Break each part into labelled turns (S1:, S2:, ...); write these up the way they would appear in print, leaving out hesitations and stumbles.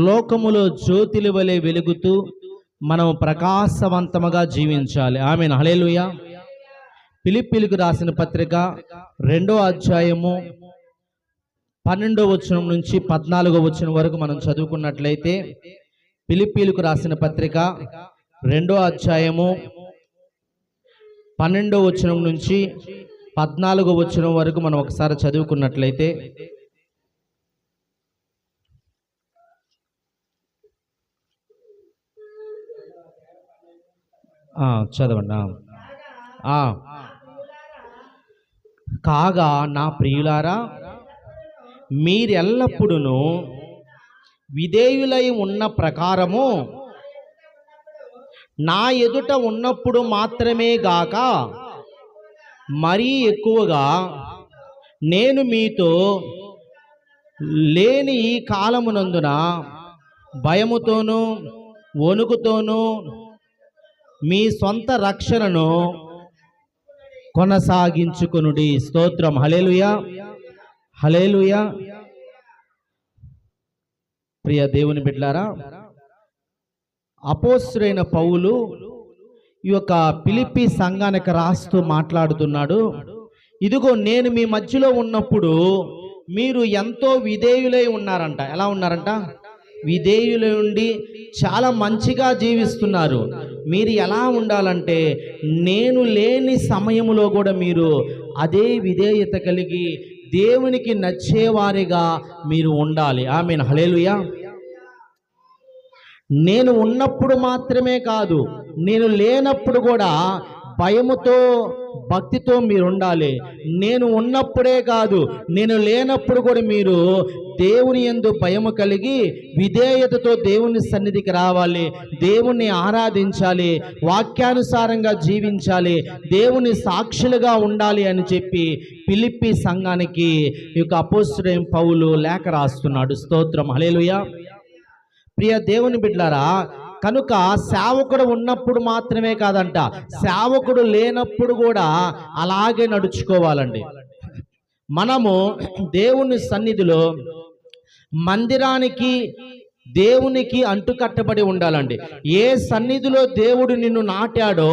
S1: లోకములో జ్యోతిల వలె వెలుగుతూ మనం ప్రకాశవంతముగా జీవించాలి. ఆమేన్. హల్లెలూయా. ఫిలిప్పీయులకు రాసిన పత్రిక 2వ అధ్యాయము 12వ వచనం నుంచి 14వ వచనం వరకు మనం చదువుకున్నట్లయితే, ఫిలిప్పీయులకు రాసిన పత్రిక 2వ అధ్యాయము 12వ వచనం నుంచి 14వ వచనం వరకు మనం ఒకసారి చదువుకున్నట్లయితే, చదవండి. కాగా నా ప్రియులారా, మీరెల్లప్పుడూ విధేయులై ఉన్న ప్రకారము నా ఎదుట ఉన్నప్పుడు మాత్రమే గాక మరీ ఎక్కువగా నేను మీతో లేని ఈ కాలమునందున భయముతోనూ వణుకుతోనూ మీ సొంత రక్షణను కొనసాగించుకొనుడి. స్తోత్రం. హల్లెలూయా, హల్లెలూయా. ప్రియ దేవుని బిడ్డలారా, అపోస్తలుడైన పౌలు ఈ యొక్క ఫిలిప్పీ సంఘానికి రాస్తూ మాట్లాడుతున్నాడు. ఇదిగో నేను మీ మధ్యలో ఉన్నప్పుడు మీరు ఎంతో విధేయులై ఉన్నారంట. ఎలా ఉన్నారంట? విధేయులై ఉండి చాలా మంచిగా జీవిస్తున్నారు. మీరు ఎలా ఉండాలంటే, నేను లేని సమయంలో కూడా మీరు అదే విధేయత కలిగి దేవునికి నచ్చేవారిగా మీరు ఉండాలి. ఆమేన్. హల్లెలూయా. నేను ఉన్నప్పుడు మాత్రమే కాదు, నేను లేనప్పుడు కూడా భయముతో భక్తితో మీరు ఉండాలి. నేను ఉన్నప్పుడే కాదు, నేను లేనప్పుడు కూడా మీరు దేవుని యందు భయము కలిగి విధేయతతో దేవుని సన్నిధికి రావాలి, దేవుణ్ణి ఆరాధించాలి, వాక్యానుసారంగా జీవించాలి, దేవుని సాక్షులుగా ఉండాలి అని చెప్పి ఫిలిప్పీ సంఘానికి ఈ యొక్క అపోస్తలుడైన పౌలు లేఖ రాస్తున్నాడు. స్తోత్రం. హల్లెలూయా. ప్రియ దేవుని బిడ్డలారా, కనుక సేవకుడు ఉన్నప్పుడు మాత్రమే కాదంట, సేవకుడు లేనప్పుడు కూడా అలాగే నడుచుకోవాలండి. మనము దేవుని సన్నిధిలో మందిరానికి దేవునికి అంటుకట్టబడి ఉండాలండి. ఏ సన్నిధిలో దేవుడు నిన్ను నాటాడో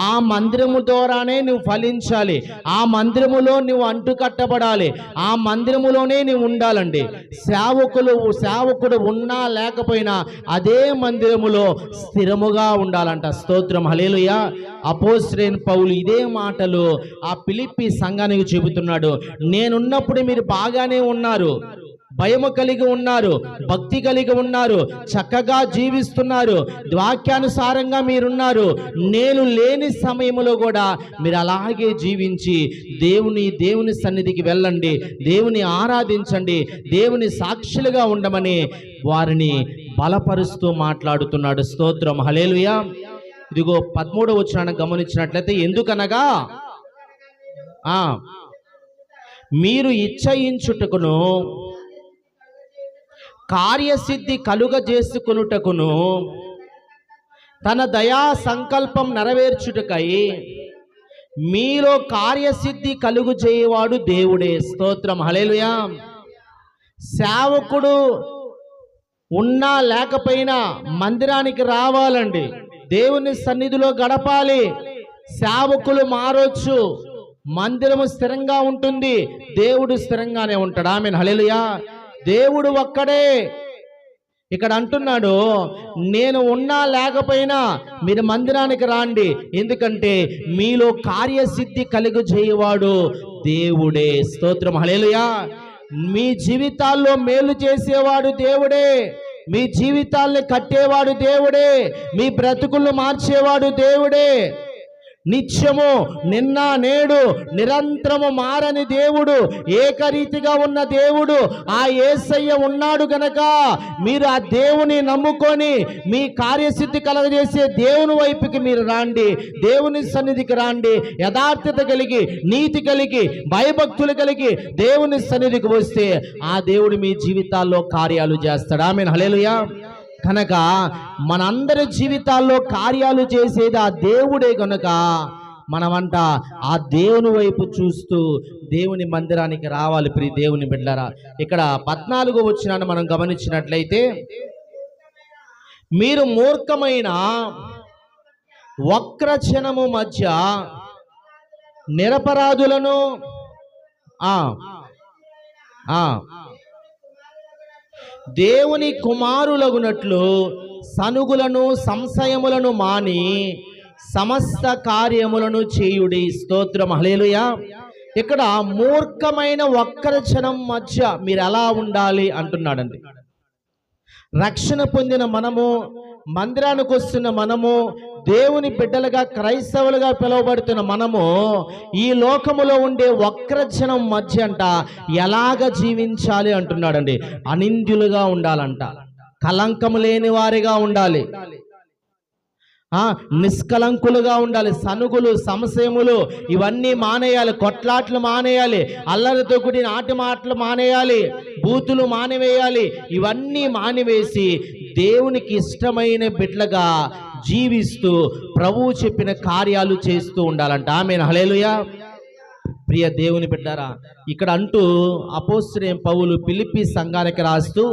S1: ఆ మందిరము ద్వారానే నువ్వు ఫలించాలి, ఆ మందిరములో నువ్వు అంటుకట్టబడాలి, ఆ మందిరములోనే నువ్వు ఉండాలండి. సేవకుడు ఉన్నా లేకపోయినా అదే మందిరములో స్థిరముగా ఉండాలంట. స్తోత్రం. హల్లెలూయా. అపోస్తలుడైన పౌలు ఇదే మాటలు ఆ ఫిలిప్పీ సంఘానికి చెబుతున్నాడు. నేనున్నప్పుడు మీరు బాగానే ఉన్నారు, భయము కలిగి ఉన్నారు, భక్తి కలిగి ఉన్నారు, చక్కగా జీవిస్తున్నారు, వాక్యానుసారంగా మీరున్నారు. నేను లేని సమయంలో కూడా మీరు అలాగే జీవించి దేవుని సన్నిధికి వెళ్ళండి, దేవుని ఆరాధించండి, దేవుని సాక్షులుగా ఉండమని వారిని బలపరుస్తూ మాట్లాడుతున్నాడు. స్తోత్రం. హల్లెలూయా. ఇదిగో 13వ వచనాన్ని గమనించినట్లయితే, ఎందుకనగా మీరు ఇచ్చయించుటకును కార్యసిద్ధి కలుగజేసుకొనుటకును తన దయా సంకల్పం నెరవేర్చుటకై మీలో కార్యసిద్ధి కలుగు చేయవాడు దేవుడే. స్తోత్రం. హల్లెలూయా. సేవకుడు ఉన్నా లేకపోయినా మందిరానికి రావాలండి, దేవుని సన్నిధిలో గడపాలి. సేవకులు మారొచ్చు, మందిరము స్థిరంగా ఉంటుంది, దేవుడు స్థిరంగానే ఉంటాడు. ఆమేన్. హల్లెలూయా. దేవుడు ఒక్కడే. ఇక్కడ అంటున్నాడు, నేను ఉన్నా లేకపోయినా మీరు మందిరానికి రాండి, ఎందుకంటే మీలో కార్యసిద్ధి కలుగు చేయవాడు దేవుడే. స్తోత్రం. హల్లెలూయా. మీ జీవితాల్లో మేలు చేసేవాడు దేవుడే, మీ జీవితాల్ని కట్టేవాడు దేవుడే, మీ బ్రతుకులు మార్చేవాడు దేవుడే. నిత్యము నిన్న నేడు నిరంతరము మారని దేవుడు, ఏకరీతిగా ఉన్న దేవుడు ఆ యేసయ్య ఉన్నాడు గనక మీరు ఆ దేవుని నమ్ముకొని మీ కార్యసిద్ధి కలగజేసే దేవుని వైపుకి మీరు రాండి, దేవుని సన్నిధికి రాండి. యథార్థత కలిగి, నీతి కలిగి, భయభక్తులు కలిగి దేవుని సన్నిధికి వస్తే ఆ దేవుడు మీ జీవితాల్లో కార్యాలు చేస్తాడు. ఆమేన్. హల్లెలూయా. కనుక మనందరి జీవితాల్లో కార్యాలు చేసేది ఆ దేవుడే కనుక మనమంట ఆ దేవుని వైపు చూస్తూ దేవుని మందిరానికి రావాలి. ప్రియ దేవుని బిడ్డలారా, ఇక్కడ 14వ వచనాన్ని మనం గమనించినట్లయితే, మీరు మూర్ఖమైన వక్రజనము మధ్య నిరపరాధులను దేవుని కుమారులగునట్లు సనుగులను సంశయములను మాని సమస్త కార్యములను చేయుడి. స్తోత్రం, హల్లెలూయా. ఇక్కడ మూర్ఖమైన వక్రజనం మధ్య మీరు ఎలా ఉండాలి అంటున్నాడండి. రక్షణ పొందిన మనము, మందిరానికి వస్తున్న మనము, దేవుని బిడ్డలుగా క్రైస్తవులుగా పిలువబడుతున్న మనము ఈ లోకములో ఉండే వక్రజనం మధ్య అంట ఎలాగ జీవించాలి అంటున్నాడండి. అనింద్యులుగా ఉండాలంట, కలంకము లేని వారిగా ఉండాలి, నిష్కలంకులుగా ఉండాలి. సనుగులు సంశయములు ఇవన్నీ మానేయాలి, కొట్లాట్లు మానేయాలి, అల్లరితో కూడిన ఆట మాటలు మానేయాలి, బూతులు మానివేయాలి. ఇవన్నీ మానివేసి దేవునికి ఇష్టమైన బిడ్డలుగా జీవిస్తూ ప్రభువు చెప్పిన కార్యాలు చేస్తూ ఉండాలంట. ఆమేన్, హల్లెలూయా. ప్రియ దేవుని బిడ్డారా, ఇక్కడ అంటూ అపోస్తలుడైన పౌలు ఫిలిప్పీ సంఘానికి రాస్తూ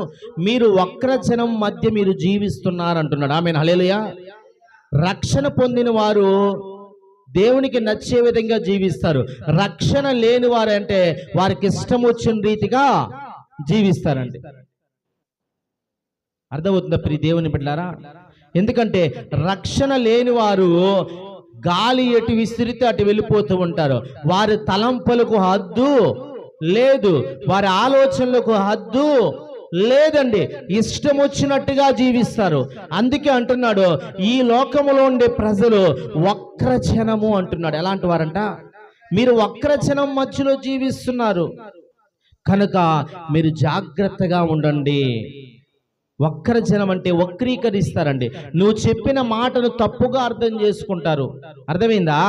S1: మీరు వక్రజనం మధ్య మీరు జీవిస్తున్నారు అంటున్నాడు. ఆమేన్, హల్లెలూయా. రక్షణ పొందిన వారు దేవునికి నచ్చే విధంగా జీవిస్తారు. రక్షణ లేని వారు అంటే వారికి ఇష్టం వచ్చిన రీతిగా జీవిస్తారండి. అర్థమవుతుందా ప్రియ దేవుని బిడ్డలారా? ఎందుకంటే రక్షణ లేని వారు గాలి ఎటు విసిరితే అటు వెళ్ళిపోతూ ఉంటారు. వారి తలంపులకు హద్దు లేదు, వారి ఆలోచనలకు హద్దు లేదండి. ఇష్టం వచ్చినట్టుగా జీవిస్తారు. అందుకే అంటున్నాడు ఈ లోకములో ఉండే ప్రజలు వక్రజనము అంటున్నాడు. ఎలాంటి వారంట? మీరు వక్రజనం మధ్యలో జీవిస్తున్నారు కనుక మీరు జాగ్రత్తగా ఉండండి. వక్రజనం అంటే వక్రీకరిస్తారండి. నువ్వు చెప్పిన మాటను తప్పుగా అర్థం చేసుకుంటారు. అర్థమైందా?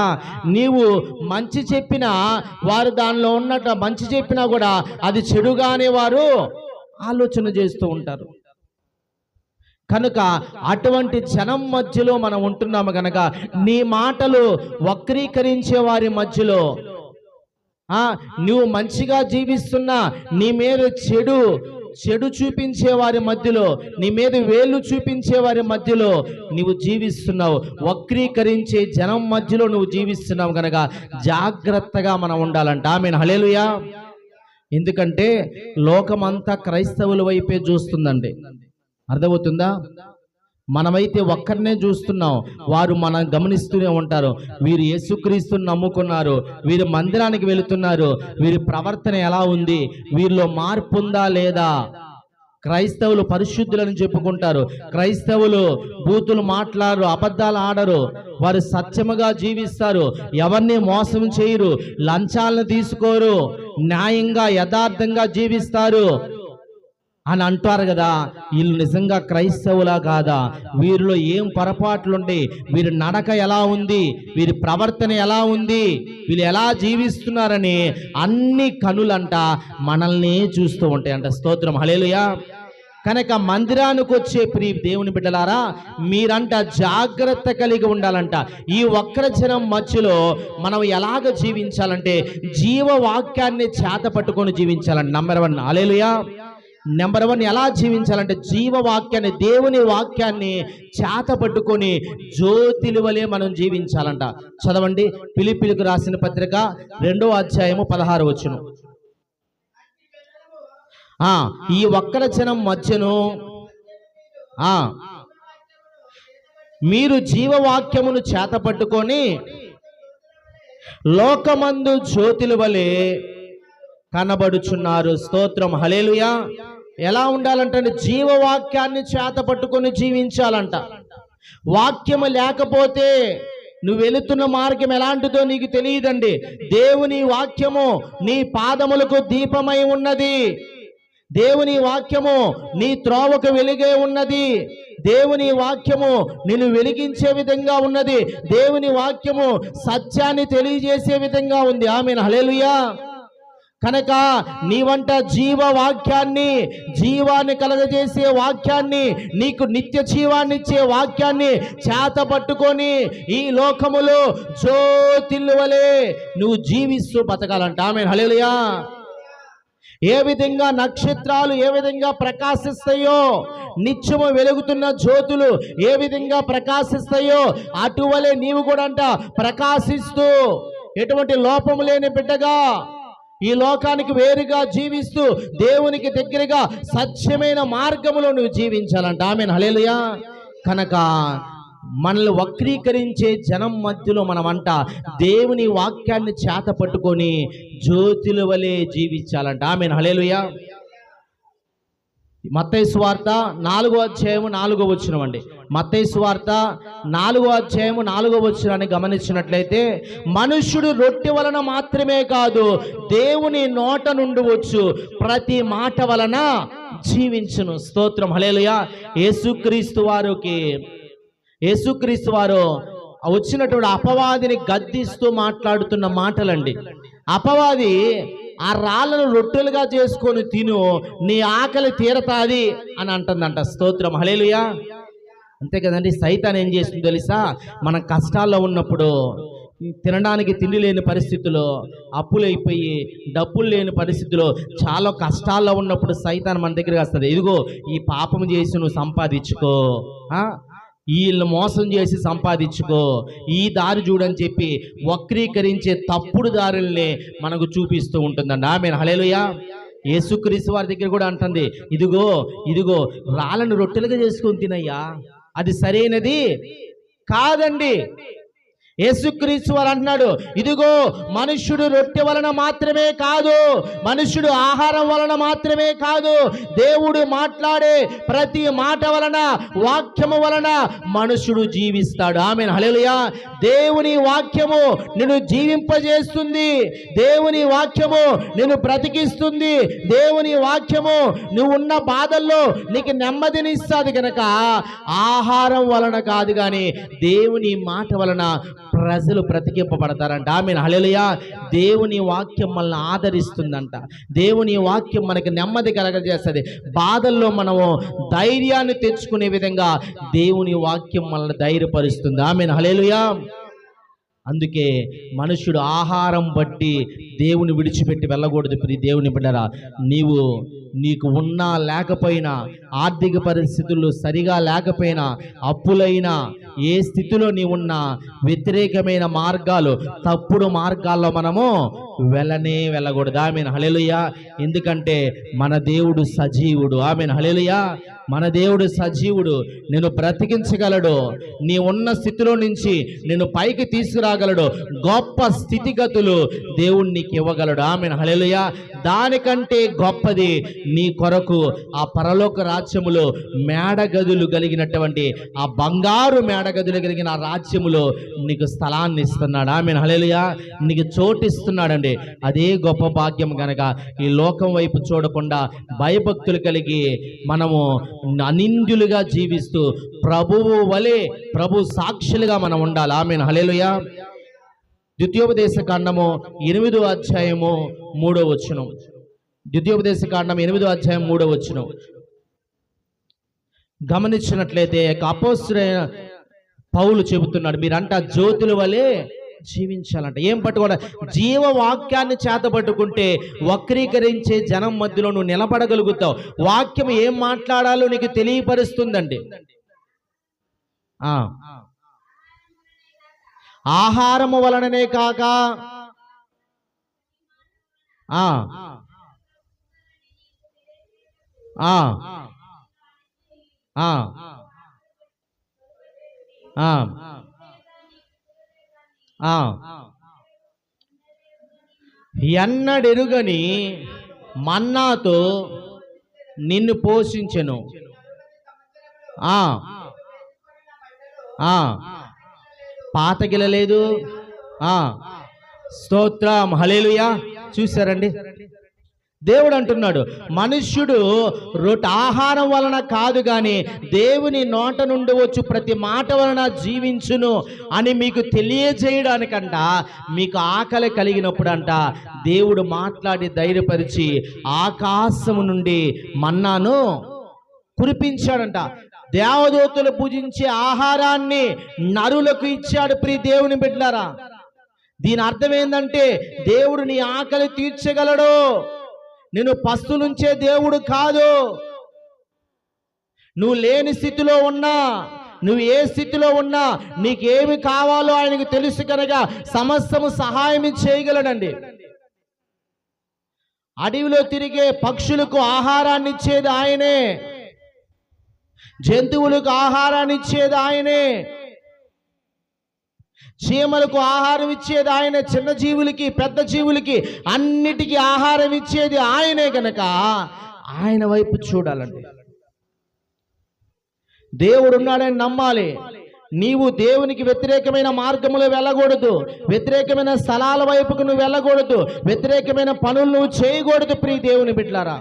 S1: నీవు మంచి చెప్పినా వారు దానిలో ఉన్నట్టు మంచి చెప్పినా కూడా అది చెడుగానే వారు ఆలోచన చేస్తూ ఉంటారు. కనుక అటువంటి జనం మధ్యలో మనం ఉంటున్నాము కనుక నీ మాటలు వక్రీకరించే వారి మధ్యలో, నువ్వు మంచిగా జీవిస్తున్నా నీ మీద చెడు చూపించే వారి మధ్యలో, నీ మీద వేళ్ళు చూపించే వారి మధ్యలో నువ్వు జీవిస్తున్నావు. వక్రీకరించే జనం మధ్యలో నువ్వు జీవిస్తున్నావు కనుక జాగ్రత్తగా మనం ఉండాలంట. ఆమేన్, హల్లెలూయా. ఎందుకంటే లోకమంతా క్రైస్తవుల వైపే చూస్తుందండి. అర్థమవుతుందా? మనమైతే ఒక్కరినే చూస్తున్నాం, వారు మనం గమనిస్తూనే ఉంటారు. వీరు యేసుక్రీస్తుని నమ్ముకున్నారు, వీరు మందిరానికి వెళుతున్నారు, వీరి ప్రవర్తన ఎలా ఉంది, వీరిలో మార్పు ఉందా లేదా. క్రైస్తవులు పరిశుద్ధులని చెప్పుకుంటారు, క్రైస్తవులు బూతులు మాట్లాడరు, అబద్ధాలు ఆడరు, వారు సత్యముగా జీవిస్తారు, ఎవరిని మోసం చేయరు, లంచాలను తీసుకోరు, న్యాయంగా యథార్థంగా జీవిస్తారు అని అంటారు కదా. వీళ్ళు నిజంగా క్రైస్తవులా కాదా? వీరిలో ఏం పొరపాట్లుండి, వీరి నడక ఎలా ఉంది, వీరి ప్రవర్తన ఎలా ఉంది, వీళ్ళు ఎలా జీవిస్తున్నారని అన్ని కనులంట మనల్ని చూస్తూ ఉంటాయంట. స్తోత్రం, హల్లెలూయా. కనుక మందిరానికి వచ్చే ప్రియ దేవుని బిడ్డలారా, మీరంట జాగ్రత్త కలిగి ఉండాలంట. ఈ వక్రజనం మధ్యలో మనం ఎలాగ జీవించాలంటే జీవవాక్యాన్ని చేత పట్టుకొని జీవించాలంట. నంబర్ 1, హల్లెలూయా. నెంబర్ 1 ఎలా జీవించాలంటే జీవవాక్యాన్ని, దేవుని వాక్యాన్ని చేత పట్టుకొని జ్యోతిలి వలె మనం జీవించాలంట. చదవండి, ఫిలిప్పీలకు రాసిన పత్రిక 2వ అధ్యాయము 16వ వచనం. ఈ వక్రజనం మధ్యను మీరు జీవవాక్యమును చేత పట్టుకొని లోకమందు జ్యోతిల వలె కనబడుచున్నారు. స్తోత్రం, హల్లెలూయా. ఎలా ఉండాలంటే జీవవాక్యాన్ని చేత పట్టుకొని జీవించాలంట. వాక్యము లేకపోతే నువ్వు వెళుతున్న మార్గం ఎలాంటిదో నీకు తెలియదండి. దేవుని వాక్యము నీ పాదములకు దీపమై ఉన్నది. దేవుని వాక్యము నీ త్రోవకు వెలుగే ఉన్నది. దేవుని వాక్యము నిన్ను వెలిగించే విధంగా ఉన్నది. దేవుని వాక్యము సత్యాన్ని తెలియజేసే విధంగా ఉంది. ఆమేన్, హల్లెలూయా. కనుక నీవంట జీవవాక్యాన్ని, జీవాన్ని కలగజేసే వాక్యాన్ని, నీకు నిత్య జీవాన్ని ఇచ్చే వాక్యాన్ని చేత పట్టుకొని ఈ లోకములో జ్యోతిల్లువలే నువ్వు జీవిస్తూ బతకాలంట. ఆమేన్, హల్లెలూయా. ఏ విధంగా నక్షత్రాలు ఏ విధంగా ప్రకాశిస్తాయో, నిత్యము వెలుగుతున్న జ్యోతులు ఏ విధంగా ప్రకాశిస్తాయో, అటువలే నీవు కూడా అంట ప్రకాశిస్తూ ఎటువంటి లోపము లేని బిడ్డగా ఈ లోకానికి వేరుగా జీవిస్తూ దేవునికి దగ్గరగా సత్యమైన మార్గములో నువ్వు జీవించాలంట. ఆమేన్, హల్లెలూయా. కనుక మనల్ని వక్రీకరించే జనం మధ్యలో మనమంట దేవుని వాక్యాన్ని చేత పట్టుకొని జ్యోతుల వలె జీవించాలంట. ఆమేన్, హల్లెలూయా. మత్తయి సువార్త 4వ అధ్యాయము 4వ వచనం అండి. మత్తయి సువార్త 4వ అధ్యాయము 4వ వచనాన్ని గమనించినట్లయితే, మనుష్యుడు రొట్టె వలన మాత్రమే కాదు, దేవుని నోట నుండి వచ్చు ప్రతి మాట వలన జీవించును. స్తోత్రం, హల్లెలూయా. యేసుక్రీస్తు వారు వచ్చినటువంటి అపవాదిని గద్దిస్తూ మాట్లాడుతున్న మాటలండి. అపవాది ఆ రాళ్ళను రొట్టెలుగా చేసుకొని తిను, నీ ఆకలి తీరతాది అని అంటుందంట. స్తోత్రం, హల్లెలూయా. అంతే కదండి. సైతాన్ ఏం చేస్తుందో తెలుసా? మన కష్టాల్లో ఉన్నప్పుడు, తినడానికి తిండి లేని పరిస్థితుల్లో, అప్పులైపోయి డబ్బులు లేని పరిస్థితుల్లో, చాలా కష్టాల్లో ఉన్నప్పుడు సైతాన్ మన దగ్గరికి వస్తుంది. ఇదిగో ఈ పాపం చేసి నువ్వు సంపాదించుకో, వీళ్ళు మోసం చేసి సంపాదించుకో, ఈ దారి చూడని చెప్పి వక్రీకరించే తప్పుడు దారుల్ని మనకు చూపిస్తూ ఉంటుందండి. ఆమేన్, హల్లెలూయా. యేసుక్రీస్తు వారి దగ్గర కూడా అంటుంది, ఇదిగో రాళ్ళను రొట్టెలుగా చేసుకొని తినయ్యా, అది సరైనది కాదండి. యేసుక్రీస్తు వారు అంటున్నాడు, ఇదిగో మనుష్యుడు రొట్టె వలన మాత్రమే కాదు, మనుష్యుడు ఆహారం వలన మాత్రమే కాదు, దేవుడు మాట్లాడే ప్రతి మాట వలన, వాక్యము వలన మనుష్యుడు జీవిస్తాడు. ఆమేన్, హల్లెలూయా. దేవుని వాక్యము నిన్ను జీవింపజేస్తుంది, దేవుని వాక్యము నిన్ను బ్రతికిస్తుంది, దేవుని వాక్యము నువ్వు ఉన్న బాధల్లో నీకు నెమ్మదినిస్తుంది. కనుక ఆహారం వలన కాదు కానీ దేవుని మాట వలన ప్రజలు బ్రతికింపబడతారంట. ఆమేన్, హల్లెలూయా. దేవుని వాక్యం మనల్ని ఆదరిస్తుందంట. దేవుని వాక్యం మనకి నెమ్మది కలగజేస్తుంది. బాధల్లో మనము ధైర్యాన్ని తెచ్చుకునే విధంగా దేవుని వాక్యం మనల్ని ధైర్యపరుస్తుంది. ఆమేన్, హల్లెలూయా. అందుకే మనుష్యుడు ఆహారం బట్టి దేవుని విడిచిపెట్టి వెళ్ళకూడదు. ప్రియ దేవుని బిడ్డరా, నీకు ఉన్నా లేకపోయినా, ఆర్థిక పరిస్థితులు సరిగా లేకపోయినా, అప్పులైనా, ఏ స్థితిలో నీవున్నా, వ్యతిరేకమైన మార్గాలు, తప్పుడు మార్గాల్లో మనము వెళ్ళకూడదు. ఆమేన్, హల్లెలూయా. ఎందుకంటే మన దేవుడు సజీవుడు. ఆమేన్, హల్లెలూయా. మన దేవుడు సజీవుడు, నిన్ను బ్రతికించగలడు, నీ ఉన్న స్థితిలో నుంచి నిన్ను పైకి తీసుకురాగలడు. గొప్ప స్థితిగతులు దేవుడు నీకు ఇవ్వగలడు. ఆమేన్, హల్లెలూయా. దానికంటే గొప్పది నీ కొరకు ఆ పరలోక రాజ్యములో మేడగదులు కలిగినటువంటి, ఆ బంగారు మేడగదులు కలిగిన ఆ రాజ్యములో నీకు స్థలాన్ని ఇస్తున్నాడు. ఆమేన్, హల్లెలూయా. నీకు చోటిస్తున్నాడండి. అదే గొప్ప భాగ్యం. కనుక ఈ లోకం వైపు చూడకుండా భయభక్తులు కలిగి మనము అనింద్యులుగా జీవిస్తూ ప్రభువు వలె, ప్రభు సాక్షులుగా మనం ఉండాలి. ఆమేన్, హల్లెలూయా. ద్వితీయోపదేశ కాండము 8వ అధ్యాయము 3వ వచనం. ద్వితీయోపదేశ కాండం 8వ అధ్యాయం 3వ వచనం గమనించినట్లయితే అపోస్తలుడైన పౌలు చెబుతున్నాడు, మీరంట జ్యోతుల వలె జీవించాలంట. ఏం పట్టుకోవాలి? జీవవాక్యాన్ని చేత పట్టుకుంటే వక్రీకరించే జనం మధ్యలో నువ్వు నిలబడగలుగుతావు. వాక్యం ఏం మాట్లాడాలో నీకు తెలియపరుస్తుందండి. ఆహారము వలననే కాక ఎన్నడెరుగని మన్నాతో నిన్ను పోషించెను. పాతగిలలేదు. స్తోత్రం, హల్లెలూయా. చూశారండి, దేవుడు అంటున్నాడు, మనుష్యుడు ఆహారం వలన కాదు కానీ దేవుని నోట నుండి వచ్చు ప్రతి మాట వలన జీవించును అని మీకు తెలియజేయడానికంట. మీకు ఆకలి కలిగినప్పుడు అంట దేవుడు మాట్లాడి ధైర్యపరిచి ఆకాశము నుండి మన్నాను కురిపించాడంట. దేవదూతలు పూజించే ఆహారాన్ని నరులకు ఇచ్చాడు. ప్రియ దేవుని బిడ్డలారా, దీని అర్థం ఏంటంటే దేవుడు నీ ఆకలి తీర్చగలడు. నేను పస్తు నుంచే దేవుడు కాదు. నువ్వు లేని స్థితిలో ఉన్నా, నువ్వు ఏ స్థితిలో ఉన్నా, నీకేమి కావాలో ఆయనకు తెలుసు కనుక సమస్తము సహాయం చేయగలడండి. అడవిలో తిరిగే పక్షులకు ఆహారాన్ని ఇచ్చేది ఆయనే, జంతువులకు ఆహారాన్ని ఇచ్చేది ఆయనే, చీమలకు ఆహారం ఇచ్చేది ఆయనే, చిన్న జీవులకి పెద్ద జీవులకి అన్నిటికీ ఆహారం ఇచ్చేది ఆయనే కనుక ఆయన వైపు చూడాలండి. దేవుడు ఉన్నాడని నమ్మాలి. నీవు దేవునికి వ్యతిరేకమైన మార్గంలో వెళ్ళకూడదు, వ్యతిరేకమైన స్థలాల వైపుకు నువ్వు వెళ్ళకూడదు, వ్యతిరేకమైన పనులు నువ్వు చేయకూడదు. ప్రియ దేవుని బిడ్డలారా,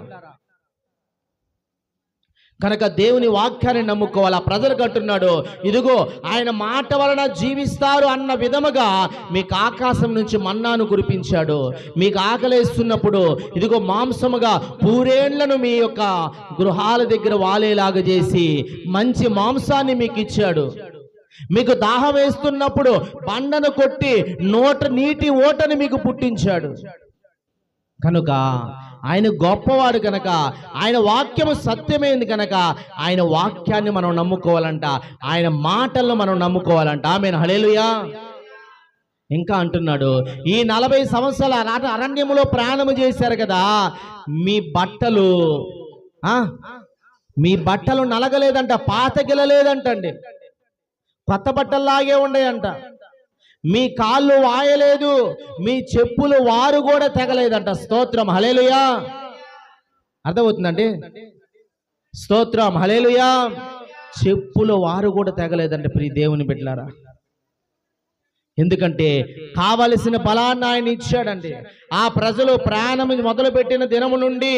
S1: కనుక దేవుని వాక్యాన్ని నమ్ముకోవాలి. ఆ ప్రజలకు అంటున్నాడు, ఇదిగో ఆయన మాట వలన జీవిస్తారు అన్న విధముగా మీకు ఆకాశం నుంచి మన్నాను కురిపించాడు. మీకు ఆకలేస్తున్నప్పుడు ఇదిగో మాంసముగా పూరేళ్లను మీ యొక్క గృహాల దగ్గర వాలేలాగా చేసి మంచి మాంసాన్ని మీకు ఇచ్చాడు. మీకు దాహం వేస్తున్నప్పుడు బండను కొట్టి నీటి ఓటని మీకు పుట్టించాడు. కనుక ఆయన గొప్పవాడు కనుక, ఆయన వాక్యము సత్యమైంది కనుక ఆయన వాక్యాన్ని మనం నమ్ముకోవాలంట, ఆయన మాటలను మనం నమ్ముకోవాలంట. ఆమేన్, హల్లెలూయా. ఇంకా అంటున్నాడు, ఈ 40 సంవత్సరాల అరణ్యములో ప్రయాణము చేశారు కదా, మీ బట్టలు నలగలేదంట, పాతగిలలేదంటండి, కొత్త బట్టల్లాగే ఉండేయంట. మీ కాళ్ళు వాయలేదు, మీ చెప్పులు వారు కూడా తెగలేదంట. స్తోత్రం, హల్లెలూయా. అర్థమవుతుందండి? స్తోత్రం, హల్లెలూయా. చెప్పులు వారు కూడా తెగలేదంట. ప్రియ దేవుని బిడ్డలారా, ఎందుకంటే కావలసిన బలాన్ని ఆయన ఇచ్చాడండి. ఆ ప్రజలు ప్రయాణం మొదలుపెట్టిన దినము నుండి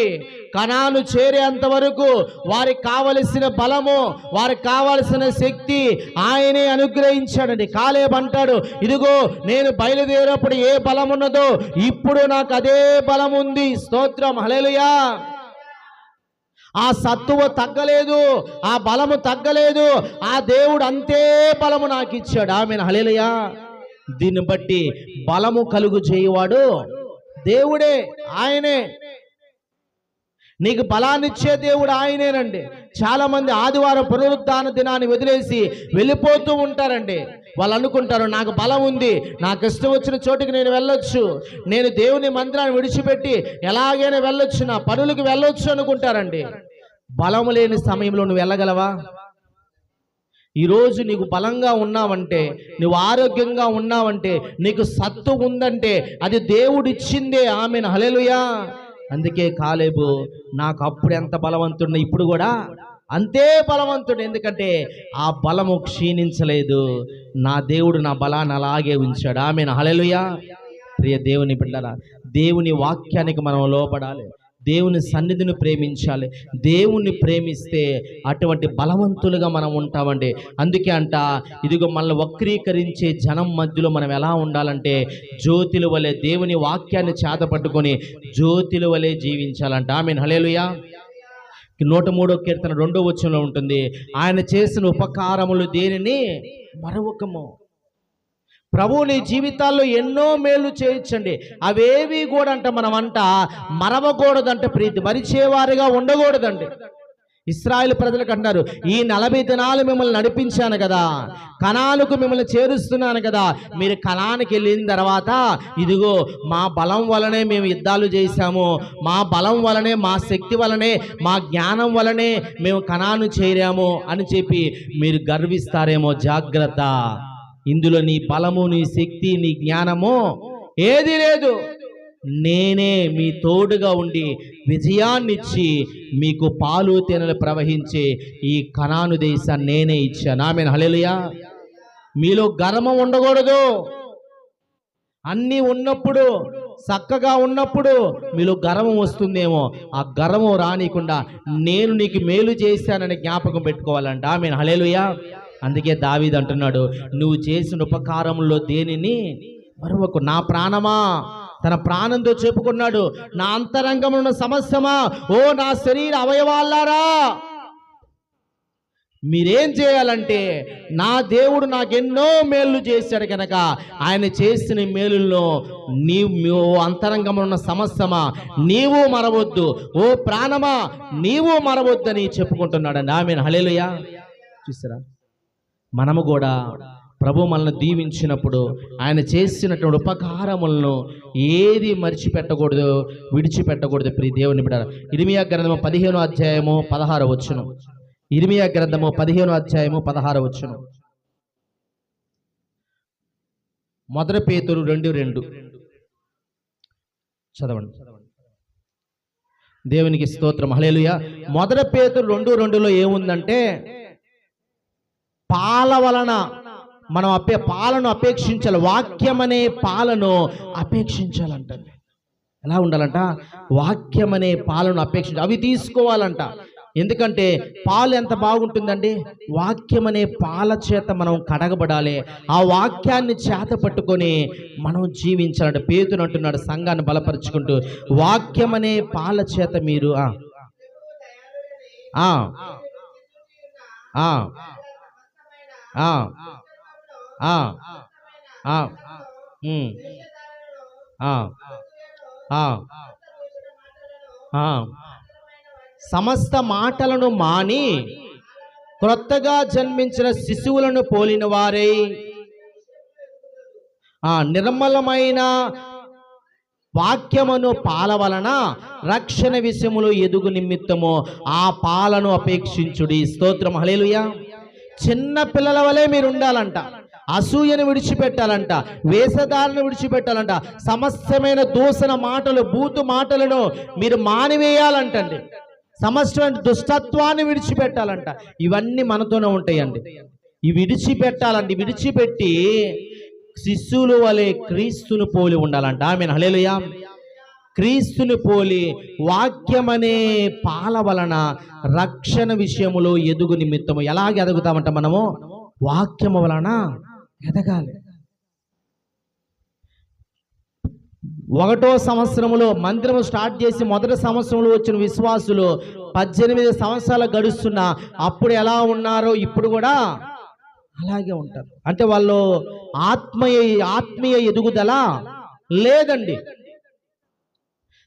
S1: కనాను చేరేంత వరకు వారికి కావలసిన బలము, వారికి కావలసిన శక్తి ఆయనే అనుగ్రహించాడండి. కాలేబు అంటాడు, ఇదిగో నేను బయలుదేరేప్పుడు ఏ బలం ఉన్నదో ఇప్పుడు నాకు అదే బలం ఉంది. స్తోత్రం, హల్లెలూయా. ఆ సత్తువ తగ్గలేదు, ఆ బలము తగ్గలేదు, ఆ దేవుడు అంతే బలము నాకు ఇచ్చాడు. ఆమేన్, హల్లెలూయా. దీన్ని బట్టి బలము కలుగు చేయువాడు దేవుడే, ఆయనే. నీకు బలాన్నిచ్చే దేవుడు ఆయనేనండి. చాలా మంది ఆదివారం పునరుద్ధాన దినాన్ని వదిలేసి వెళ్ళిపోతూ ఉంటారండి. వాళ్ళు అనుకుంటారు, నాకు బలం ఉంది, నాకు ఇష్టం వచ్చిన చోటుకి నేను వెళ్ళొచ్చు, నేను దేవుని మందిరాన్ని విడిచిపెట్టి ఎలాగైనా వెళ్ళొచ్చు, నా పనులకు వెళ్ళొచ్చు అనుకుంటారండి. బలము లేని సమయంలో నువ్వు వెళ్ళగలవా? ఈరోజు నీకు బలంగా ఉన్నావంటే, నువ్వు ఆరోగ్యంగా ఉన్నావంటే, నీకు సత్తు ఉందంటే అది దేవుడిచ్చిందే. ఆమేన్, హల్లెలూయా. అందుకే కాలేబు, నాకు అప్పుడు ఎంత బలవంతుడిని ఇప్పుడు కూడా అంతే బలవంతుడు. ఎందుకంటే ఆ బలము క్షీణించలేదు, నా దేవుడు నా బలాన్ని అలాగే ఉంచాడు. ఆమేన్, హల్లెలూయా. ప్రియ దేవుని బిడ్డలారా, దేవుని వాక్యానికి మనం లోపడాలి, దేవుని సన్నిధిని ప్రేమించాలి. దేవుణ్ణి ప్రేమిస్తే అటువంటి బలవంతులుగా మనం ఉంటామండి. అందుకే అంట, ఇదిగో మనల్ని వక్రీకరించే జనం మధ్యలో మనం ఎలా ఉండాలంటే జ్యోతిల వలె దేవుని వాక్యాన్ని చేతపట్టుకొని జ్యోతిల వలె జీవించాలంట. ఆమేన్, హల్లెలూయా. 103వ కీర్తన 2వ వచనంలో ఉంటుంది, ఆయన చేసిన ఉపకారములు దేనిని మరొకము. ప్రభు నీ జీవితాల్లో ఎన్నో మేలు చేయొచ్చండి, అవేవి కూడా అంట మనమంట మరవకూడదంట, ప్రీతి మరిచేవారిగా ఉండకూడదండి. ఇశ్రాయేల్ ప్రజలకు అంటున్నారు, ఈ 40 దినాలు మిమ్మల్ని నడిపించాను కదా, కనానుకు మిమ్మల్ని చేరుస్తున్నాను కదా, మీరు కనానికి వెళ్ళిన తర్వాత ఇదిగో మా బలం వలనే మేము యుద్ధాలు చేశాము, మా బలం వలనే, మా శక్తి వలనే, మా జ్ఞానం వలనే మేము కనాను చేరాము అని చెప్పి మీరు గర్విస్తారేమో. జాగ్రత్త, ఇందులో నీ బలము, నీ శక్తి, నీ జ్ఞానము ఏది లేదు. నేనే మీ తోడుగా ఉండి విజయాన్నిచ్చి మీకు పాలు తేనెలు ప్రవహించే ఈ కనాను దేశాన్ని నేనే ఇచ్చాను. ఆమేన్, హల్లెలూయా. మీలో గర్వం ఉండకూడదు. అన్నీ ఉన్నప్పుడు, చక్కగా ఉన్నప్పుడు మీలో గర్వం వస్తుందేమో, ఆ గర్వం రానికుండా నేను నీకు మేలు చేశానని జ్ఞాపకం పెట్టుకోవాలంట. ఆమేన్, హల్లెలూయా. అందుకే దావీదు అంటున్నాడు, నువ్వు చేసిన ఉపకారంలో దేనిని మరొక, నా ప్రాణమా తన ప్రాణంతో చెప్పుకున్నాడు, నా అంతరంగంలో ఉన్న సమస్తమా, ఓ నా శరీర అవయవాలారా, మీరేం చేయాలంటే, నా దేవుడు నాకెన్నో మేలు చేశాడు కనుక ఆయన చేసిన మేలుల్లో నీవు అంతరంగంలో ఉన్న సమస్తమా నీవు మరవద్దు, ఓ ప్రాణమా నీవు మరవద్దని చెప్పుకుంటున్నాడండి. ఆమేన్, హల్లెలూయా. చూసారా, మనము కూడా ప్రభు మనల్ని దీవించినప్పుడు ఆయన చేసినటువంటి ఉపకారములను ఏది మర్చిపెట్టకూడదు, విడిచిపెట్టకూడదు. ప్రియ దేవుని బిడ్డలారా, ఇర్మీయా గ్రంథము 15వ అధ్యాయము 16వ వచనం. ఇర్మీయా గ్రంథము 15వ అధ్యాయము 16వ వచనం. మొదటి పేతురు 2:2 చదవండి. దేవునికి స్తోత్రం, హల్లెలూయా. మొదటి పేతురు 2:2లో ఏముందంటే, పాల వలన మనం పాలను అపేక్షించాలి, వాక్యం అనే పాలను అపేక్షించాలంట. ఎలా ఉండాలంట? వాక్యం అనే పాలను అపేక్షించాలి, అవి తీసుకోవాలంట. ఎందుకంటే పాలు ఎంత బాగుంటుందండి, వాక్యం అనే పాల చేత మనం కడగబడాలి, ఆ వాక్యాన్ని చేత పట్టుకొని మనం జీవించాలంటే. పేతురు అంటున్నాడు సంఘాన్ని బలపరుచుకుంటూ, వాక్యం అనే పాల చేత మీరు సమస్త మాటలను మాని క్రొత్తగా జన్మించిన శిశువులను పోలిన వారై నిర్మలమైన వాక్యమును పాల వలన రక్షణ విషయములో ఎదుగు నిమిత్తము ఆ పాలను అపేక్షించుడి. స్తోత్రం, హల్లెలూయా. చిన్న పిల్లల వలె మీరు ఉండాలంట, అసూయను విడిచిపెట్టాలంట, వేషధారను విడిచిపెట్టాలంట, సమస్తమైన దూషణ మాటలు, బూతు మాటలను మీరు మానివేయాలంటండి, సమస్తమైన దుష్టత్వాన్ని విడిచిపెట్టాలంట. ఇవన్నీ మనతోనే ఉంటాయండి. ఇవి విడిచిపెట్టాలండి. విడిచిపెట్టి శిశువుల వలె క్రీస్తును పోలి ఉండాలంట. ఆమేన్, హల్లెలూయా. క్రీస్తుని పోలి వాక్యమనే పాల వలన రక్షణ విషయములో ఎదుగు నిమిత్తము. ఎలాగ ఎదుగుతామంట మనము? వాక్యము వలన ఎదగాలి. 1వ సంవత్సరములో మందిరము స్టార్ట్ చేసి మొదటి సంవత్సరంలో వచ్చిన విశ్వాసులు 18 సంవత్సరాలు గడుస్తున్న అప్పుడు ఎలా ఉన్నారో ఇప్పుడు కూడా అలాగే ఉంటారు. అంటే వాళ్ళు ఆత్మీయ ఎదుగుదల లేదండి.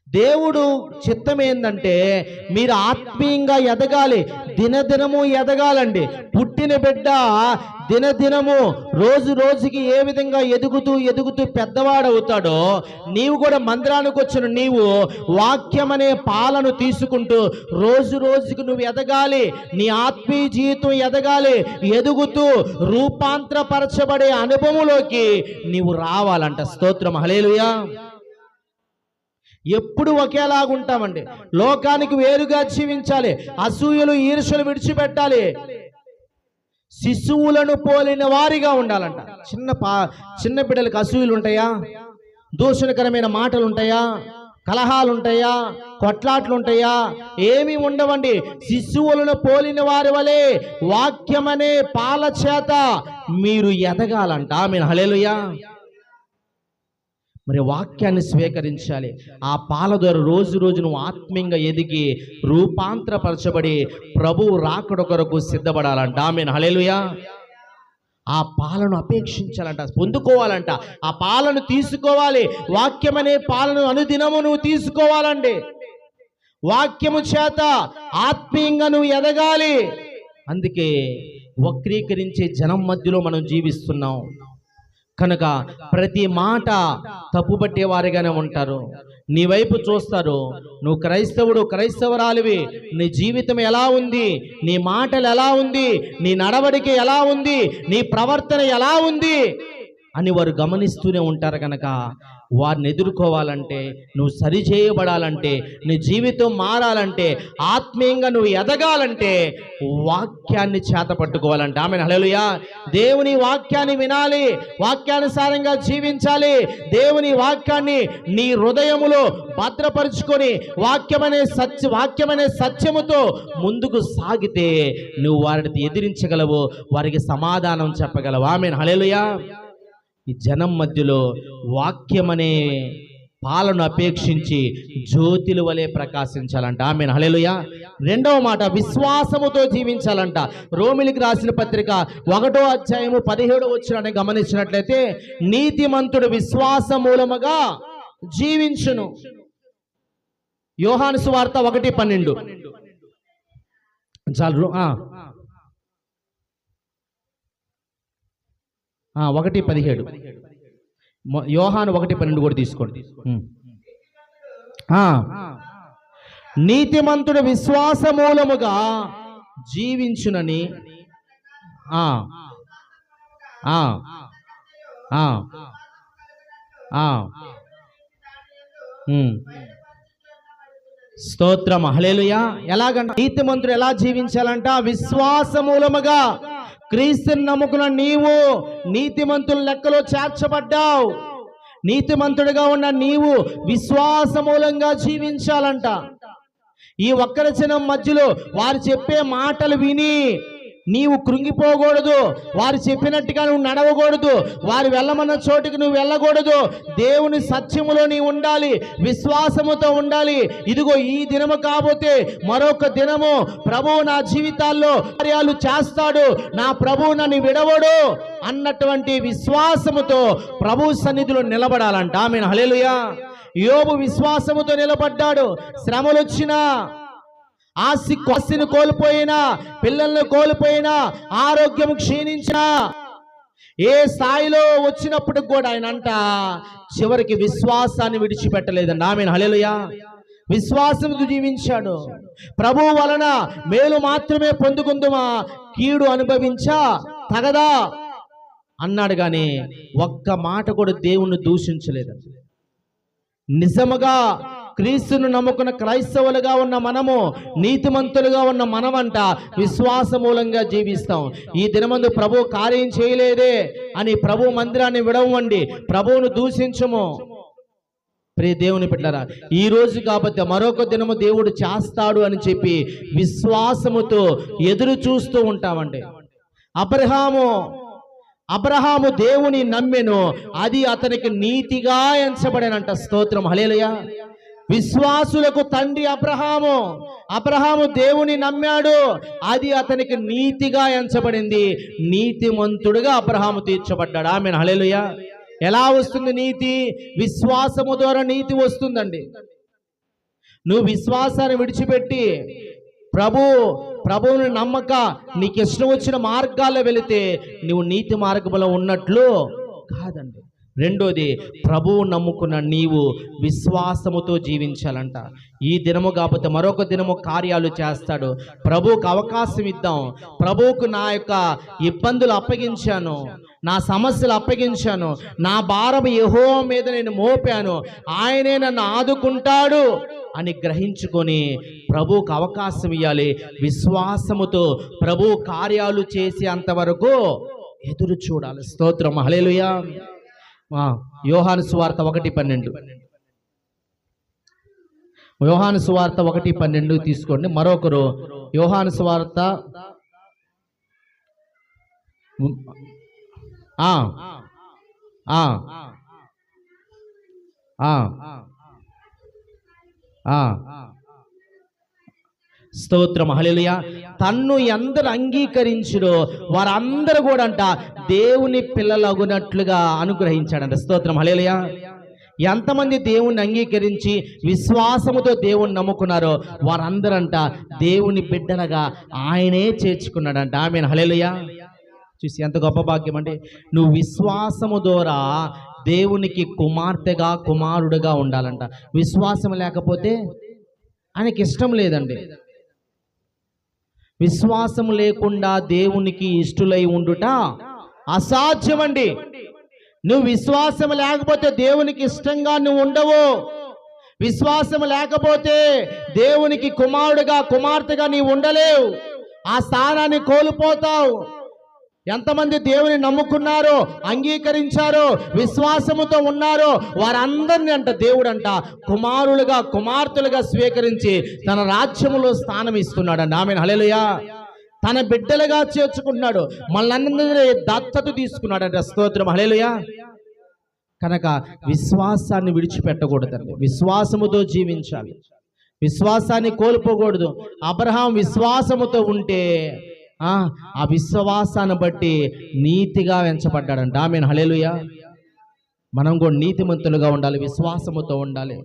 S1: దేవుడు చిత్తం ఏంటంటే మీరు ఆత్మీయంగా ఎదగాలి, దినదినము ఎదగాలండి. పుట్టిన బిడ్డ దినదినము రోజు రోజుకి ఏ విధంగా ఎదుగుతూ పెద్దవాడవుతాడో, నీవు కూడా మందిరానికి వచ్చిన నీవు వాక్యం అనే పాలను తీసుకుంటూ రోజు రోజుకి నువ్వు ఎదగాలి. నీ ఆత్మీయ జీవితం ఎదగాలి, ఎదుగుతూ రూపాంతరపరచబడే అనుభవంలోకి నీవు రావాలంట. స్తోత్రం, హల్లెలూయా. ఎప్పుడు ఒకేలాగుంటామండి. లోకానికి వేరుగా జీవించాలి, అసూయలు ఈర్ష్యలు విడిచిపెట్టాలి, శిశువులను పోలిన వారిగా ఉండాలంట. చిన్న బిడ్డలకు అసూయలు ఉంటాయా? దూషణకరమైన మాటలు ఉంటాయా? కలహాలు ఉంటాయా? కొట్లాట్లు ఉంటాయా? ఏమీ ఉండవండి. శిశువులను పోలిన వారి వలె వాక్యమనే పాల చేత మీరు ఎదగాలంట. ఆమేన్, హల్లెలూయా. మరి వాక్యాన్ని స్వీకరించాలి. ఆ పాల ద్వారా రోజు రోజు నువ్వు ఆత్మీయంగా ఎదిగి రూపాంతరపరచబడి ప్రభువు రాకడ కొరకు సిద్ధపడాలంట. ఆమేన్, హల్లెలూయా. ఆ పాలను అపేక్షించాలంట, పొందుకోవాలంట, ఆ పాలను తీసుకోవాలి. వాక్యమనే పాలను అనుదినము నువ్వు తీసుకోవాలండి. వాక్యము చేత ఆత్మీయంగా నువ్వు ఎదగాలి. అందుకే వక్రీకరించే జనం మధ్యలో మనం జీవిస్తున్నాం కనుక ప్రతి మాట తప్పుపట్టేవారిగానే ఉంటారు. నీ వైపు చూస్తారు, నువ్వు క్రైస్తవురాలివి, నీ జీవితం ఎలా ఉంది, నీ మాటలు ఎలా ఉంది, నీ నడవడిక ఎలా ఉంది, నీ ప్రవర్తన ఎలా ఉంది అని వారు గమనిస్తూనే ఉంటారు. కనుక వారిని ఎదుర్కోవాలంటే, నువ్వు సరిచేయబడాలంటే, నీ జీవితం మారాలంటే, ఆత్మీయంగా నువ్వు ఎదగాలంటే వాక్యాన్ని చేత పట్టుకోవాలంటే. ఆమేన్, హల్లెలూయా. దేవుని వాక్యాన్ని వినాలి, వాక్యానుసారంగా జీవించాలి. దేవుని వాక్యాన్ని నీ హృదయములో భద్రపరుచుకొని వాక్యమనే సత్యముతో ముందుకు సాగితే నువ్వు వారిని ఎదిరించగలవు, వారికి సమాధానం చెప్పగలవు. ఆమేన్, హల్లెలూయా. ఈ జనం మధ్యలో వాక్యమనే పాలను అపేక్షించి జ్యోతిల వలె ప్రకాశించాలంట. ఆమేన్, హల్లెలూయా. రెండవ మాట, విశ్వాసముతో జీవించాలంట. రోమిలికి రాసిన పత్రిక 1వ అధ్యాయము 17వ వచనాన్ని గమనించినట్లయితే, నీతిమంతుడు విశ్వాస మూలముగా జీవించును. యోహాను సువార్త 1:12 చాలు. 1:17 యోహాను 1:12 కూడా తీసుకోండి. నీతిమంతుడు విశ్వాస మూలముగా జీవించునని స్తోత్రం, హల్లెలూయా. ఎలాగంటే నీతిమంతుడు ఎలా జీవించాలంట? విశ్వాస మూలముగా. క్రీస్తుని నమ్ముకున్న నీవు నీతిమంతుల లెక్కలో చేర్చబడ్డావు. నీతిమంతుడిగా ఉన్న నీవు విశ్వాస మూలంగా జీవించాలంట. ఈ ఒక్కరి జనం మధ్యలో వారు చెప్పే మాటలు విని నీవు కృంగిపోకూడదు. వారు చెప్పినట్టుగా నువ్వు నడవకూడదు. వారు వెళ్ళమన్న చోటుకి నువ్వు వెళ్ళకూడదు. దేవుని సత్యములో నీవు ఉండాలి, విశ్వాసముతో ఉండాలి. ఇదిగో ఈ దినము కాకపోతే మరొక దినము ప్రభువు నా జీవితాల్లో కార్యాలు చేస్తాడు, నా ప్రభువు నన్ను విడవడు అన్నటువంటి విశ్వాసముతో ప్రభు సన్నిధిలో నిలబడాలంట. ఆమేన్, హల్లెలూయా. యోబు విశ్వాసముతో నిలబడ్డాడు. శ్రమలు వచ్చినా, ఆస్తిని కోల్పోయినా, పిల్లల్ని కోల్పోయినా, ఆరోగ్యం క్షీణించినా, ఏ స్థాయిలో వచ్చినప్పుడు కూడా ఆయన అంట చివరికి విశ్వాసాన్ని విడిచిపెట్టలేదండి. ఆమేన్, హల్లెలూయా. విశ్వాసంతో జీవించాడు. ప్రభువు వలన మేలు మాత్రమే పొందుకుందుమా, కీడు అనుభవించా తగదా అన్నాడు. కానీ ఒక్క మాట కూడా దేవుణ్ణి దూషించలేదు. నిజముగా క్రీస్తును నమ్ముకున్న క్రైస్తవులుగా ఉన్న మనము, నీతిమంతులుగా ఉన్న మనమంట విశ్వాస మూలంగా జీవిస్తాం. ఈ దినమందు ప్రభు కార్యం చేయలేదే అని ప్రభు మందిరాన్ని విడవండి, ప్రభువును దూషించము. ప్రియ దేవుని బిడ్డలారా, ఈ రోజు కాబట్టి మరొక దినము దేవుడు చేస్తాడు అని చెప్పి విశ్వాసముతో ఎదురు చూస్తూ ఉంటామండి. అబ్రహాము దేవుని నమ్మెను, అది అతనికి నీతిగా ఎంచబడేనంట. స్తోత్రం, హల్లెలూయా. విశ్వాసులకు తండ్రి అబ్రహాము దేవుని నమ్మాడు, అది అతనికి నీతిగా ఎంచబడింది. నీతిమంతుడుగా అబ్రహాము తీర్చబడ్డాడు. ఆమేన్, హల్లెలూయా. ఎలా వస్తుంది నీతి? విశ్వాసము ద్వారా నీతి వస్తుందండి. నువ్వు విశ్వాసాన్ని విడిచిపెట్టి ప్రభువుని నమ్మక నీకు ఇష్టం వచ్చిన మార్గాల్లో వెళితే నువ్వు నీతి మార్గంలో ఉన్నట్లు కాదండి. రెండోది, ప్రభువు నమ్ముకున్న నీవు విశ్వాసముతో జీవించాలంట. ఈ దినము కాకపోతే మరొక దినము కార్యాలు చేస్తాడు. ప్రభువుకు అవకాశం ఇద్దాం. ప్రభువుకు నా యొక్క ఇబ్బందులు అప్పగించాను, నా సమస్యలు అప్పగించాను, నా భారం యెహోవా మీద నేను మోపాను, ఆయనే నన్ను ఆదుకుంటాడు అని గ్రహించుకొని ప్రభువుకు అవకాశం ఇవ్వాలి. విశ్వాసముతో ప్రభు కార్యాలు చేసేంతవరకు ఎదురు చూడాలి. స్తోత్రం, హల్లెలూయా. యోహాను సువార్త 1:12 యోహాను సువార్త 1:12 తీసుకోండి. మరొకరు యోహాను సువార్త స్తోత్రం, హల్లెలూయా. తన్ను ఎందరు అంగీకరించుడో వారందరూ కూడా అంట దేవుని పిల్లలగునట్లుగా అనుగ్రహించాడంట. స్తోత్రం, హల్లెలూయా. ఎంతమంది దేవుణ్ణి అంగీకరించి విశ్వాసముతో దేవుణ్ణి నమ్ముకున్నారో వారందరంట దేవుని బిడ్డలుగా ఆయనే చేర్చుకున్నాడంట. ఆమేన్, హల్లెలూయా. చూసి ఎంత గొప్ప భాగ్యం అంటే, నువ్వు విశ్వాసము ద్వారా దేవునికి కుమార్తెగా కుమారుడుగా ఉండాలంట. విశ్వాసం లేకపోతే ఆయనకి ఇష్టం లేదండి. విశ్వాసం లేకుండా దేవునికి ఇష్టలై ఉండుట అసాధ్యమండి. నువ్వు విశ్వాసం లేకపోతే దేవునికి ఇష్టంగా నువ్వు ఉండవు. విశ్వాసం లేకపోతే దేవునికి కుమారుడుగా కుమార్తెగా నీవు ఉండలేవు. ఆ స్థానాన్ని కోల్పోతావు. ఎంతమంది దేవుని నమ్ముకున్నారో, అంగీకరించారో, విశ్వాసముతో ఉన్నారో వారందరినీ అంట దేవుడు అంట కుమారులుగా కుమార్తెలుగా స్వీకరించి తన రాజ్యములో స్థానం ఇస్తున్నాడు. ఆమేన్, హల్లెలూయా. తన బిడ్డలుగా చేర్చుకుంటున్నాడు. మళ్ళందరినీ దత్తత తీసుకున్నాడంట. స్తోత్రం, హల్లెలూయా. కనుక విశ్వాసాన్ని విడిచిపెట్టకూడదండి, విశ్వాసముతో జీవించాలి, విశ్వాసాన్ని కోల్పోకూడదు. అబ్రహాం విశ్వాసముతో ఉంటే ఆ విశ్వాసాన్ని బట్టి నీతిగా ఎంచబడ్డాడంట. ఆమేన్, హల్లెలూయా. మనం కూడా నీతిమంతులుగా ఉండాలి, విశ్వాసముతో ఉండాలి.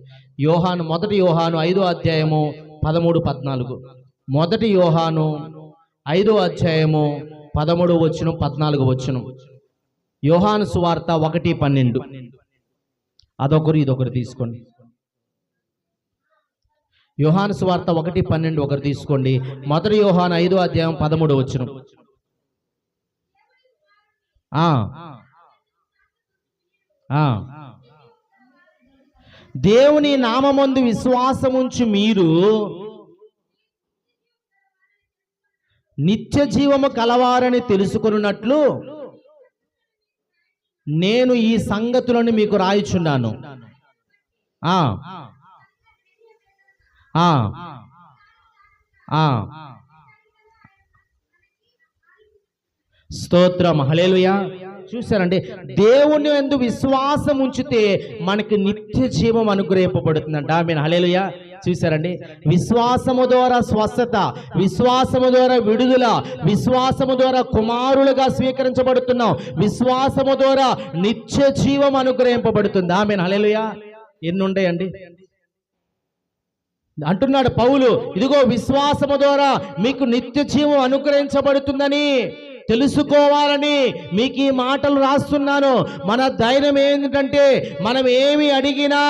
S1: మొదటి యోహాను 5వ అధ్యాయము 13-14. మొదటి యోహాను 5వ అధ్యాయము 13-14. యోహాను సువార్త 1:12. ఇదొకరు తీసుకోండి. యోహాను సువార్త 1:12 ఒకరు తీసుకోండి. మొదటి యోహాను 5వ అధ్యాయం 13. దేవుని నామమందు విశ్వాసముంచి మీరు నిత్య జీవము కలవారని తెలుసుకొనున్నట్లు నేను ఈ సంగతులను మీకు రాయిచున్నాను. స్తోత్రం, హల్లెలూయా. చూసారండి, దేవుని యందు విశ్వాసం ఉంచితే మనకి నిత్య జీవం అనుగ్రహింపబడుతుందంట. ఆమేన్, హల్లెలూయా. చూసారండి, విశ్వాసము ద్వారా స్వస్థత, విశ్వాసము ద్వారా విడుదల, విశ్వాసము ద్వారా కుమారులుగా స్వీకరించబడుతున్నాం, విశ్వాసము ద్వారా నిత్య జీవం అనుగ్రహింపబడుతుంది. ఆమేన్, హల్లెలూయా. ఎన్ని ఉంటాయండి అంటున్నాడు పౌలు. ఇదిగో విశ్వాసము ద్వారా మీకు నిత్య జీవం అనుగ్రహించబడుతుందని తెలుసుకోవాలని మీకు ఈ మాటలు రాస్తున్నాను. మన ధైర్యం ఏంటంటే మనం ఏమి అడిగినా,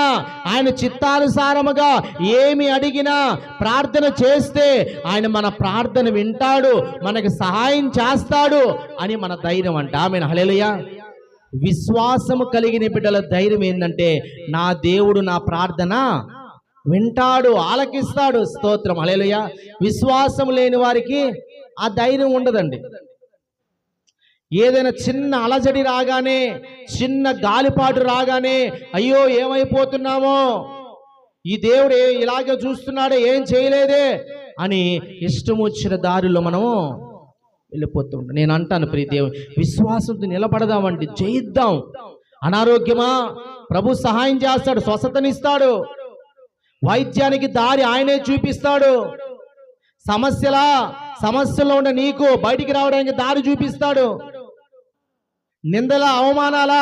S1: ఆయన చిత్తానుసారముగా ఏమి అడిగినా ప్రార్థన చేస్తే ఆయన మన ప్రార్థన వింటాడు, మనకి సహాయం చేస్తాడు అని మన ధైర్యం అంట. ఆమేన్, హల్లెలూయా. విశ్వాసము కలిగిన బిడ్డల ధైర్యం ఏంటంటే నా దేవుడు నా ప్రార్థన వింటాడు, ఆలకిస్తాడు. స్తోత్రం, హల్లెలూయా. విశ్వాసం లేని వారికి ఆ ధైర్యం ఉండదండి. ఏదైనా చిన్న అలజడి రాగానే, చిన్న గాలిపాటు రాగానే అయ్యో ఏమైపోతున్నామో, ఈ దేవుడు ఇలాగే చూస్తున్నాడే, ఏం చేయలేదే అని ఇష్టం వచ్చిన దారిలో మనము వెళ్ళిపోతూ ఉంటాం. నేను అంటాను ప్రియ దేవుని, విశ్వాసంతో నిలబడదామండి, జయిద్దాం. అనారోగ్యమా, ప్రభు సహాయం చేస్తాడు, స్వస్థతనిస్తాడు. వైద్యానికి దారి ఆయనే చూపిస్తాడు. సమస్యలో ఉన్న నీకు బయటికి రావడానికి దారి చూపిస్తాడు. నిందల అవమానాల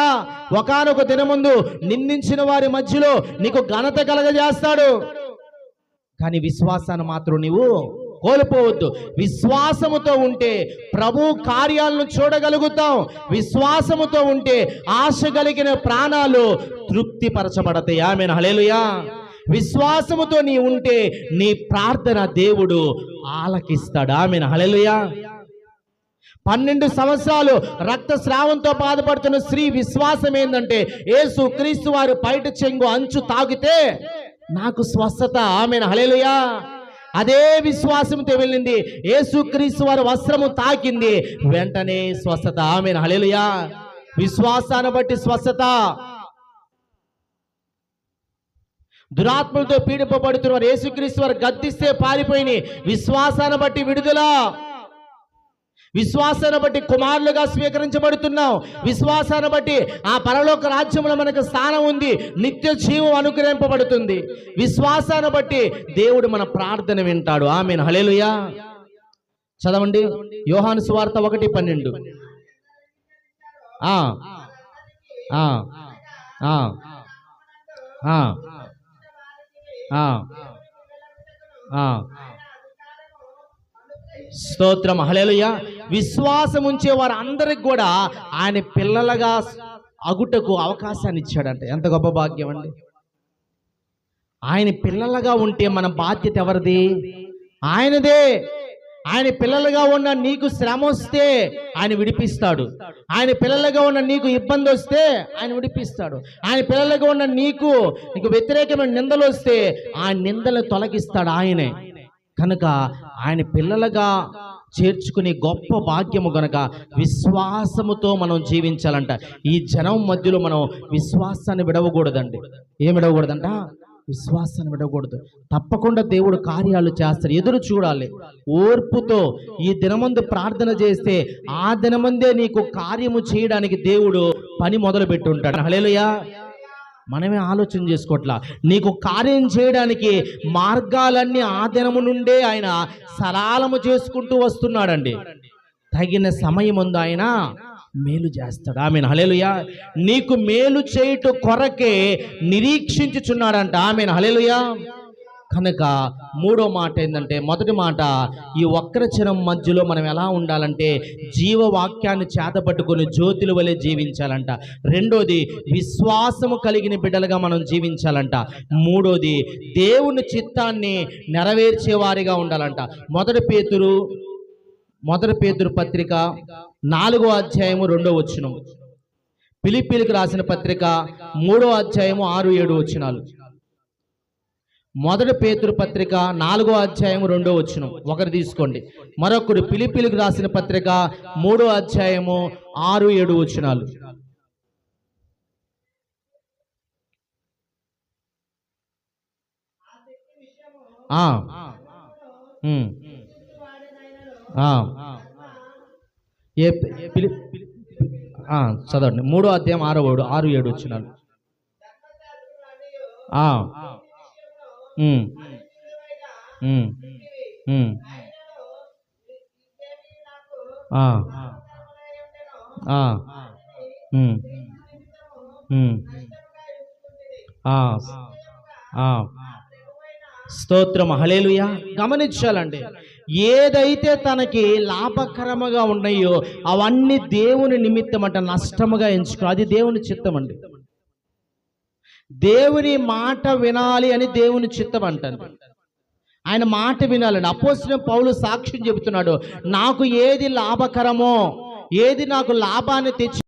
S1: ఒకానొక దినముందు నిందించిన వారి మధ్యలో నీకు ఘనత కలగజేస్తాడు. కానీ విశ్వాసాన్ని మాత్రం నీవు కోల్పోవద్దు. విశ్వాసముతో ఉంటే ప్రభు కార్యాలను చూడగలుగుతాం. విశ్వాసముతో ఉంటే ఆశ కలిగిన ప్రాణాలు తృప్తిపరచబడతాయి. ఆమేన్, హల్లెలూయా. విశ్వాసముతో నీ ఉంటే నీ ప్రార్థన దేవుడు ఆలకిస్తాడు. ఆమేన్, హల్లెలూయా. 12 సంవత్సరాలు రక్తస్రావంతో బాధపడుతున్న స్త్రీ విశ్వాసం ఏంటంటే యేసు క్రీస్తు వారు పైట చెంగు అంచు తాకితే నాకు స్వస్థత. ఆమేన్, హల్లెలూయా. అదే విశ్వాసంతో వెళ్ళింది, యేసు క్రీస్తు వారి వస్త్రము తాకింది, వెంటనే స్వస్థత. ఆమేన్, హల్లెలూయా. విశ్వాసాన్ని బట్టి స్వస్థత. దురాత్మలతో పీడింపబడుతున్నారు, యేసుక్రీస్తు వారు గద్దిస్తే పారిపోయినాయి, విశ్వాసాన్ని బట్టి విడుదల. విశ్వాసాన్ని బట్టి కుమారులుగా స్వీకరించబడుతున్నాం. విశ్వాసాన్ని బట్టి ఆ పరలోక రాజ్యంలో మనకు స్థానం ఉంది, నిత్య జీవం అనుగ్రహింపబడుతుంది. విశ్వాసాన్ని బట్టి దేవుడు మన ప్రార్థన వింటాడు. ఆమేన్, హల్లెలూయా. చదవండి, యోహాను సువార్త 1:12. స్తోత్రం, హల్లెలూయా. విశ్వాసం ఉంచే వారు అందరికి కూడా ఆయన పిల్లలుగా అగుటకు అవకాశాన్ని ఇచ్చాడంట. ఎంత గొప్ప భాగ్యం అండి. ఆయన పిల్లలుగా ఉంటే మన బాధ్యత ఎవరిది? ఆయనదే. ఆయన పిల్లలుగా ఉన్న నీకు శ్రమ వస్తే ఆయన విడిపిస్తాడు. ఆయన పిల్లలుగా ఉన్న నీకు ఇబ్బంది వస్తే ఆయన విడిపిస్తాడు. ఆయన పిల్లలుగా ఉన్న నీకు వ్యతిరేకమైన నిందలు వస్తే ఆ నిందలు తొలగిస్తాడు ఆయనే. కనుక ఆయన పిల్లలుగా చేర్చుకునే గొప్ప భాగ్యము గనక విశ్వాసముతో మనం జీవించాలంట. ఈ జనం మధ్యలో మనం విశ్వాసాన్ని విడవకూడదండి. ఏం విడవకూడదంట? విశ్వాసాన్ని విడకూడదు. తప్పకుండా దేవుడు కార్యాలు చేస్తాడు. ఎదురు చూడాలి ఓర్పుతో. ఈ దినమందు ప్రార్థన చేస్తే ఆ దినమందే నీకు కార్యము చేయడానికి దేవుడు పని మొదలు పెట్టుంటాడు. హల్లెలూయా. మనమే ఆలోచన చేసుకోవట్లా. నీకు కార్యం చేయడానికి మార్గాలన్నీ ఆ దినము నుండే ఆయన సరళము చేసుకుంటూ వస్తున్నాడండి. తగిన సమయమందు ఆయన మేలు చేస్తాడు. ఆమేన్. హల్లెలూయా. నీకు మేలు చేయుట కొరకే నిరీక్షించుచున్నాడంట. ఆమేన్. హల్లెలూయా. కనుక మూడో మాట ఏంటంటే, మొదటి మాట ఈ వక్రచరం మధ్యలో మనం ఎలా ఉండాలంటే జీవవాక్యాన్ని చేతపట్టుకొని జ్యోతుల వలె జీవించాలంట. రెండోది విశ్వాసము కలిగిన బిడ్డలుగా మనం జీవించాలంట. మూడోది దేవుని చిత్తాన్ని నెరవేర్చే వారిగా ఉండాలంట. మొదటి పేతురు పత్రిక 4వ అధ్యాయము 2వ వచనం, ఫిలిప్పీయులకు రాసిన పత్రిక 3వ అధ్యాయము 6-7 వచనాలు. మొదటి పేతురు పత్రిక 4వ అధ్యాయము 2వ వచనం ఒకరు తీసుకోండి. మరొకరు ఫిలిప్పీయులకు రాసిన పత్రిక 3వ అధ్యాయము 6-7 వచనాలు. చదవండి. 3వ అధ్యాయం 6-7 వచనాలు. స్తోత్రం. హల్లెలూయా. గమనించాలండి, ఏదైతే తనకి లాభకరముగా ఉన్నాయో అవన్నీ దేవుని నిమిత్తం అంట నష్టముగా ఎంచుకో. అది దేవుని చిత్తం అండి. దేవుని మాట వినాలి అని దేవుని చిత్తం అంటారు. ఆయన మాట వినాలండి. అపోస్తలుడైన పౌలు సాక్ష్యం చెబుతున్నాడు, నాకు ఏది లాభకరమో, ఏది నాకు లాభాన్ని తెచ్చి